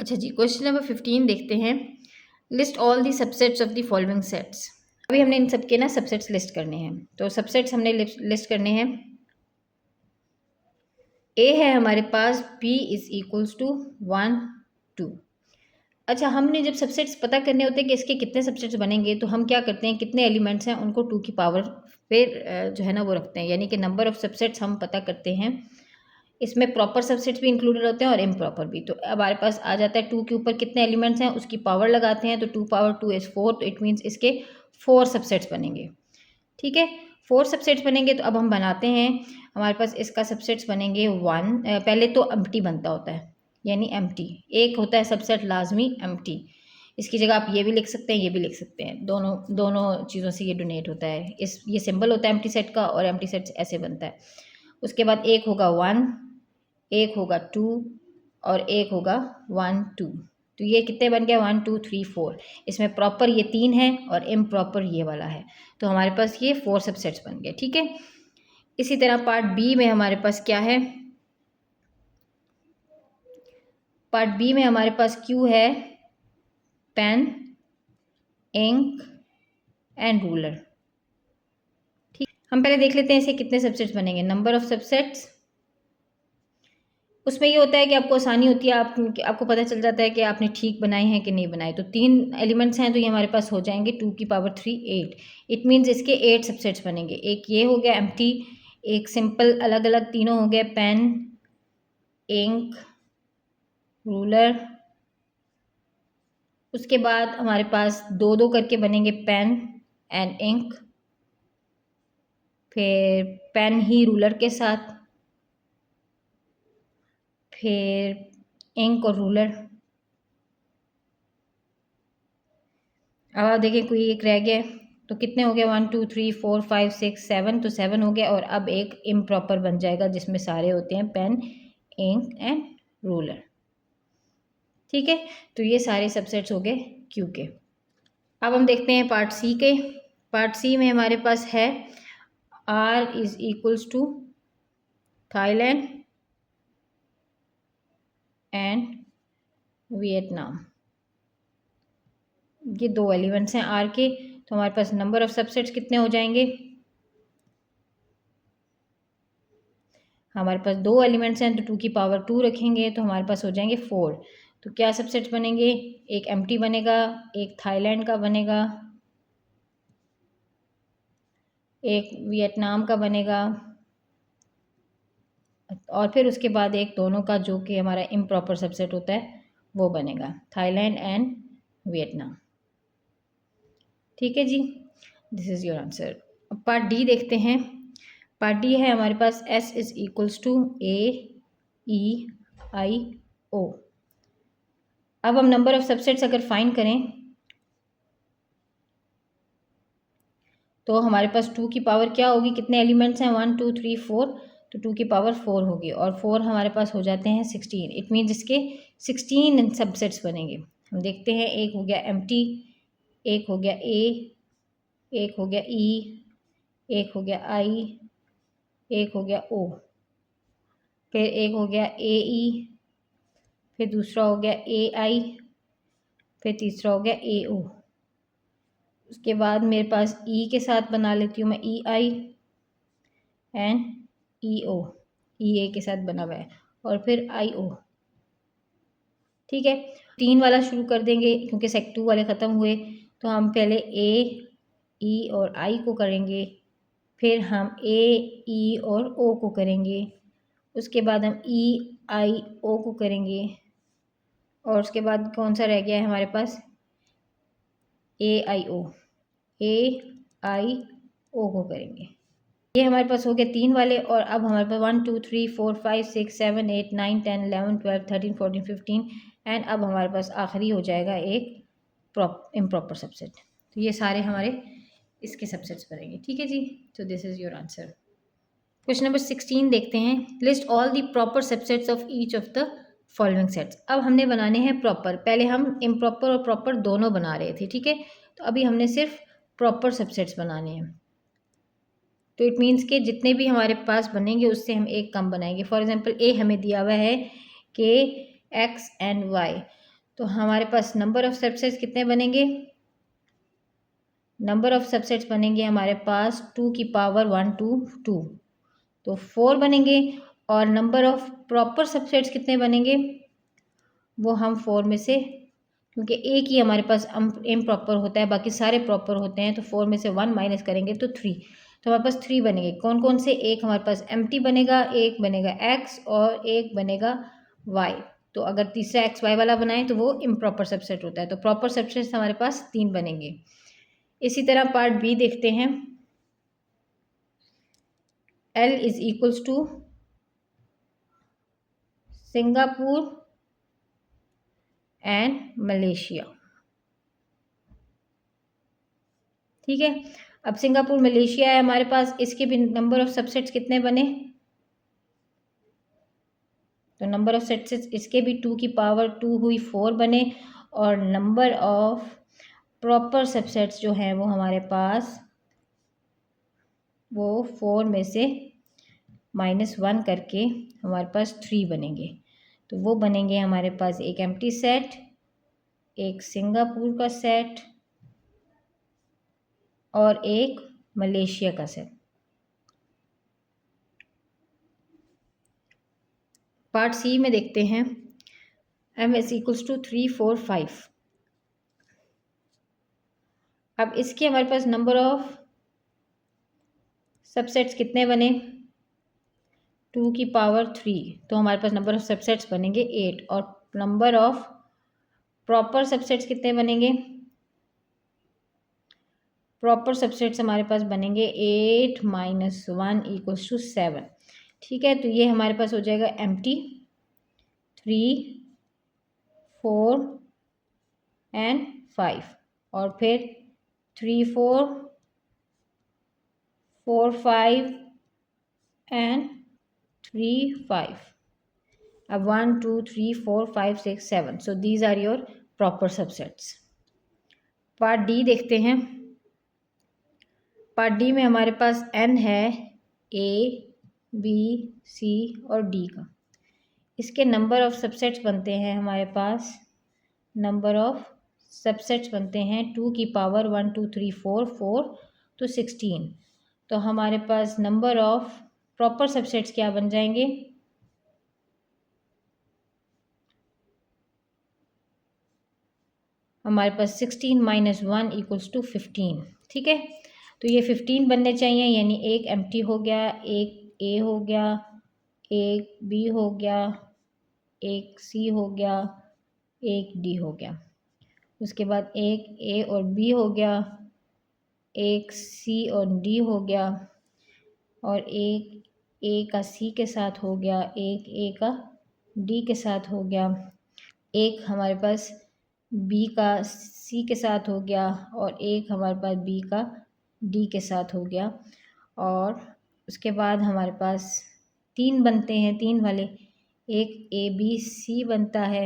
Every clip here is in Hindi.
अच्छा जी, क्वेश्चन नंबर 15 देखते हैं। List all the subsets of the following sets. अभी हमने इन सबके ना सबसेट्स लिस्ट करने हैं। तो सबसेट्स हमने लिस्ट करने हैं। ए है हमारे पास B इज इक्वल्स टू 1 2। अच्छा, हमने जब सबसेट्स पता करने होते हैं कि इसके कितने सबसेट्स बनेंगे, तो हम क्या करते हैं, कितने एलिमेंट्स हैं उनको 2 की पावर फिर जो है ना वो रखते हैं, यानी कि नंबर ऑफ सबसेट्स हम पता करते हैं। इसमें प्रॉपर सबसेट्स भी इंक्लूडेड होते हैं और इम्प्रॉपर भी। तो अब हमारे पास आ जाता है 2 के ऊपर कितने एलिमेंट्स हैं उसकी पावर लगाते हैं, तो 2 पावर 2 इज़ 4, तो इट मीन्स इसके 4 सबसेट्स बनेंगे। ठीक है, 4 सबसेट्स बनेंगे। तो अब हम बनाते हैं, हमारे पास इसका सबसेट्स बनेंगे 1। पहले तो एम्प्टी बनता होता है, यानी एम्प्टी एक होता है सबसेट लाजमी एम्प्टी। इसकी जगह आप ये भी लिख सकते हैं, ये भी लिख सकते हैं, दोनों दोनों चीज़ों से ये डोनेट होता है। ये सिंबल होता है एम्प्टी सेट का, और एम्प्टी सेट ऐसे बनता है। उसके बाद एक होगा 1, एक होगा 2 और एक होगा 1 2। तो ये कितने बन गया, 1 2 3 4। इसमें प्रॉपर ये 3 है और इम्प्रॉपर ये वाला है। तो हमारे पास ये 4 सबसेट्स बन गए। ठीक है, इसी तरह पार्ट बी में हमारे पास क्या है, पार्ट बी में हमारे पास क्यू है पेन, इंक एंड रूलर। ठीक, हम पहले देख लेते हैं इसे कितने सबसेट्स बनेंगे। नंबर ऑफ सबसेट्स, उसमें ये होता है कि आपको आसानी होती है, आपको पता चल जाता है कि आपने ठीक बनाए हैं कि नहीं बनाए। तो 3 एलिमेंट्स हैं, तो ये हमारे पास हो जाएंगे 2 की पावर 3 8। इट मीन्स इसके 8 सबसेट्स बनेंगे। एक ये हो गया एम्प्टी, एक सिंपल अलग अलग तीनों हो गए, पेन, इंक, रूलर। उसके बाद हमारे पास 2 2 करके बनेंगे पेन एंड इंक, फिर पेन ही रूलर के साथ, फिर इंक और रूलर। अब आप देखें कोई एक रह गया, तो कितने हो गए, 1 2 3 4 5 6 7, तो 7 हो गया। और अब एक इम्प्रॉपर बन जाएगा जिसमें सारे होते हैं पेन, इंक एंड रूलर। ठीक है, तो ये सारे सबसेट्स हो गए क्यू के। अब हम देखते हैं पार्ट सी के। पार्ट सी में हमारे पास है R is equals to Thailand and Vietnam. ये 2 एलिमेंट्स हैं R के। तो हमारे पास नंबर ऑफ सबसेट्स कितने हो जाएंगे, हमारे पास 2 एलिमेंट्स हैं तो 2 की पावर 2 रखेंगे, तो हमारे पास हो जाएंगे 4। तो क्या सबसेट्स बनेंगे, एक एम्प्टी बनेगा, एक थाईलैंड का बनेगा, एक वियतनाम का बनेगा, और फिर उसके बाद एक दोनों का जो कि हमारा इम्प्रॉपर सबसेट होता है वो बनेगा, थाईलैंड एंड वियतनाम। ठीक है जी, दिस इज़ योर आंसर। अब पार्ट डी देखते हैं। पार्ट डी है हमारे पास S is equals to A E I O। अब हम नंबर ऑफ सबसेट्स अगर फाइंड करें तो हमारे पास 2 की पावर क्या होगी, कितने एलिमेंट्स हैं, 1 2 3 4, तो 2 की पावर 4 होगी, और 4 हमारे पास हो जाते हैं 16। इट मीन्स इसके 16 सबसेट्स बनेंगे। हम देखते हैं, एक हो गया एम्प्टी, एक हो गया A, एक हो गया E, एक हो गया I, एक हो गया O, फिर एक हो गया AE, फिर दूसरा हो गया AI, फिर तीसरा हो गया AO। उसके बाद मेरे पास E के साथ बना लेती हूँ मैं EI एंड EO, EA के साथ बना हुआ है, और फिर IO। ठीक है, 3 वाला शुरू कर देंगे क्योंकि सेक्ट 2 वाले ख़त्म हुए। तो हम पहले A E और I को करेंगे, फिर हम A E और O को करेंगे, उसके बाद हम E I O को करेंगे, और उसके बाद कौन सा रह गया है हमारे पास, AIO, AIO को करेंगे। ये हमारे पास हो गए 3 वाले। और अब हमारे पास 1 2 3 4 5 6 7 8 9 10 11 12 13 14 15 एंड अब हमारे पास आखिरी हो जाएगा एक इम्प्रॉपर सबसेट। तो ये सारे हमारे इसके सबसेट्स बनेंगे। ठीक है जी, तो this is your answer. Question number 16 देखते हैं। List all the proper subsets of each of the following sets. अब हमने बनाने हैं प्रॉपर, पहले हम इम्प्रॉपर और प्रॉपर दोनों बना रहे थे। ठीक है, तो अभी हमने सिर्फ प्रॉपर सबसेट्स बनाने हैं। तो इट मीन्स के जितने भी हमारे पास बनेंगे उससे हम एक कम बनाएंगे। फॉर एग्जांपल ए हमें दिया हुआ है कि x एंड y, तो हमारे पास नंबर ऑफ सबसेट्स कितने बनेंगे? नंबर ऑफ सबसेट्स बनेंगे हमारे पास 2 की पावर 1 2 2, तो 4 बनेंगे। और नंबर ऑफ प्रॉपर सबसेट्स कितने बनेंगे? वो हम 4 में से, क्योंकि एक ही हमारे पास इम्प्रॉपर होता है, बाकी सारे प्रॉपर होते हैं, तो 4 में से 1 माइनस करेंगे तो 3। तो हमारे पास 3 बनेंगे। कौन कौन से? एक हमारे पास एम्प्टी बनेगा, एक बनेगा एक्स और एक बनेगा वाई। तो अगर तीसरा एक्स वाई वाला बनाए तो वो इम्प्रॉपर सबसेट होता है। तो प्रॉपर सबसेट्स हमारे पास 3 बनेंगे। इसी तरह पार्ट बी देखते हैं। L is equals to Singapore and Malaysia. ठीक है, अब सिंगापुर मलेशिया है हमारे पास, इसके भी नंबर ऑफ सबसेट्स कितने बने? तो नंबर ऑफ सबसेट्स इसके भी 2 की पावर 2 हुई, 4 बने। और नंबर ऑफ प्रॉपर सबसेट्स जो हैं वो हमारे पास, वो 4 में से -1 करके हमारे पास 3 बनेंगे। तो वो बनेंगे हमारे पास एक एम्प्टी सेट, एक सिंगापुर का सेट और एक मलेशिया का सेट। पार्ट सी में देखते हैं। m is equals to 3 4 5। अब इसके हमारे पास नंबर ऑफ सबसेट्स कितने बने? 2 की पावर 3, तो हमारे पास नंबर ऑफ सबसेट्स बनेंगे 8। और नंबर ऑफ प्रॉपर सबसेट्स कितने बनेंगे? प्रॉपर सबसेट्स हमारे पास बनेंगे 8 - 1 = 7। ठीक है, तो ये हमारे पास हो जाएगा एम्प्टी 3 4 एंड 5, और फिर 3 4 4 5 एंड 3 5। अब 1 2 3 4 5 6 7, so these are your proper subsets. Part D देखते हैं। पार्ट डी में हमारे पास n है, a b c और d का। इसके नंबर ऑफ सबसेट्स बनते हैं हमारे पास, नंबर ऑफ सबसेट्स बनते हैं 2 की पावर 1 2 3 4 4 तो 16। तो हमारे पास नंबर ऑफ प्रॉपर सबसेट्स क्या बन जाएंगे? हमारे पास 16 - 1 = 15। ठीक है, तो ये 15 बनने चाहिए, यानी एक एम्प्टी हो गया, एक ए हो गया, एक बी हो गया, एक सी हो गया, एक डी हो गया। उसके बाद एक ए और बी हो गया, एक सी और डी हो गया, और एक ए का सी के साथ हो गया, एक ए का डी के साथ हो गया, एक हमारे पास बी का सी के साथ हो गया, और एक हमारे पास बी का डी के साथ हो गया। और उसके बाद हमारे पास 3 बनते हैं, 3 वाले, एक ए बी सी बनता है,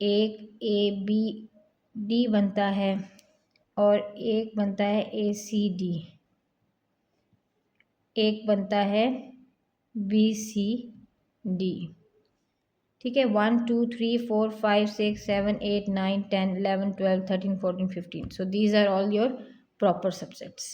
एक ए बी डी बनता है, और एक बनता है ए सी डी, एक बनता है बी सी डी। ठीक है, 1 2 3 4 5 6 7 8 9 10 11 12 13 14 15, so these are all your proper subsets.